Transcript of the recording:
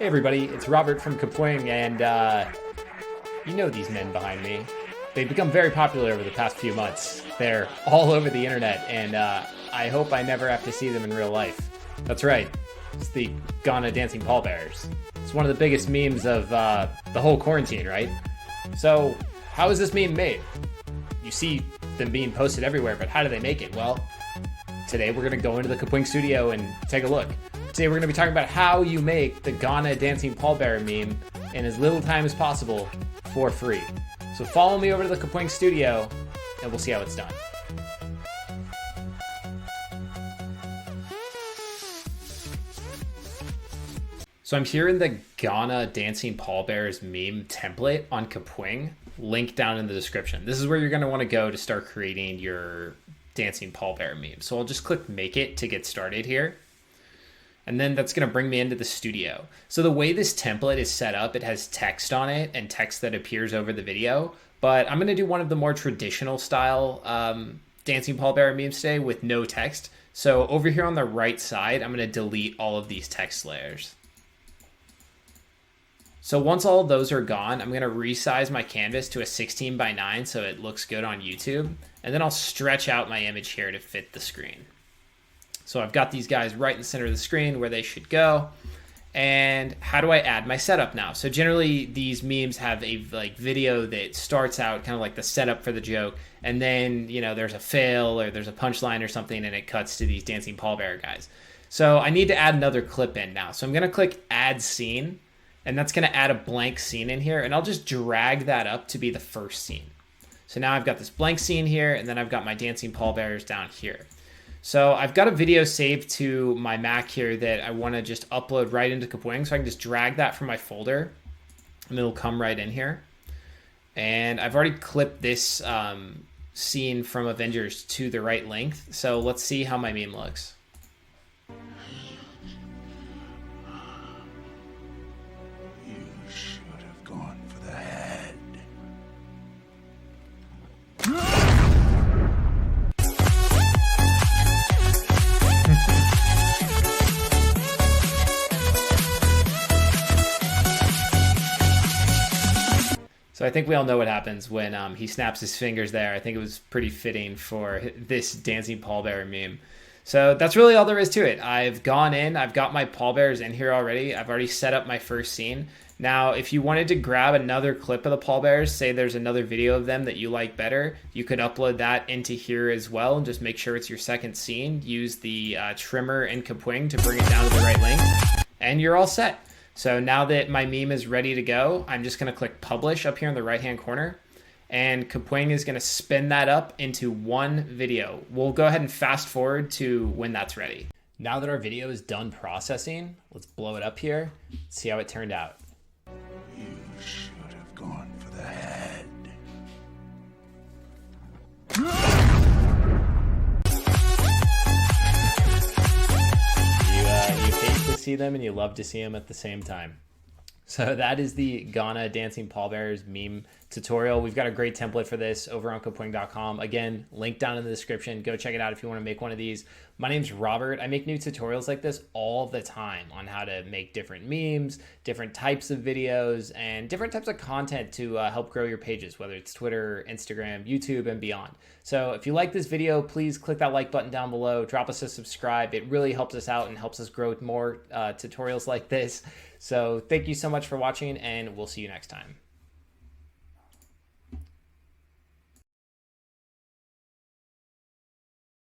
Hey everybody, it's Robert from Kapwing, and you know these men behind me. They've become very popular over the past few months. They're all over the internet, and I hope I never have to see them in real life. That's right, it's the Ghana Dancing Pallbearers. It's one of the biggest memes of the whole quarantine, right? So, how is this meme made? You see them being posted everywhere, but how do they make it? Well, today we're going to go into the Kapwing studio and take a look. Today we're going to be talking about how you make the Ghana Dancing Pallbearer meme in as little time as possible for free. So follow me over to the Kapwing studio and we'll see how it's done. So I'm here in the Ghana Dancing Pallbearers meme template on Kapwing, link down in the description. This is where you're going to want to go to start creating your Dancing Pallbearer meme. So I'll just click make it to get started here. And then that's going to bring me into the studio. So the way this template is set up, it has text on it and text that appears over the video. But I'm going to do one of the more traditional style Dancing Pallbearer memes today with no text. So over here on the right side, I'm going to delete all of these text layers. So once all of those are gone, I'm going to resize my canvas to a 16:9 so it looks good on YouTube. And then I'll stretch out my image here to fit the screen. So I've got these guys right in the center of the screen where they should go. And how do I add my setup now? So generally these memes have a video that starts out kind of like the setup for the joke. And then, you know, there's a fail or there's a punchline or something and it cuts to these Dancing Pallbearer guys. So I need to add another clip in now. So I'm going to click add scene and that's going to add a blank scene in here. And I'll just drag that up to be the first scene. So now I've got this blank scene here and then I've got my Dancing Pallbearers down here. So I've got a video saved to my Mac here that I want to just upload right into Kapwing. So I can just drag that from my folder and it'll come right in here. And I've already clipped this scene from Avengers to the right length. So let's see how my meme looks. You should have gone for the head. So I think we all know what happens when he snaps his fingers there. I think it was pretty fitting for this Dancing Pallbearer meme. So that's really all there is to it. I've gone in, I've got my Pallbearers in here already. I've already set up my first scene. Now, if you wanted to grab another clip of the Pallbearers, say there's another video of them that you like better, you could upload that into here as well and just make sure it's your second scene. Use the trimmer in Kapwing to bring it down to the right length, and you're all set. So now that my meme is ready to go, I'm just going to click publish up here in the right-hand corner. And Kapwing is going to spin that up into one video. We'll go ahead and fast forward to when that's ready. Now that our video is done processing, let's blow it up here, see how it turned out. You should have gone for the head. You hate to see them and you love to see them at the same time. So that is the Ghana Dancing Pallbearers meme tutorial. We've got a great template for this over on Kapwing.com. Again, link down in the description. Go check it out if you want to make one of these. My name's Robert. I make new tutorials like this all the time on how to make different memes, different types of videos, and different types of content to help grow your pages, whether it's Twitter, Instagram, YouTube, and beyond. So if you like this video, please click that like button down below. Drop us a subscribe. It really helps us out and helps us grow more tutorials like this. So thank you so much for watching, and we'll see you next time.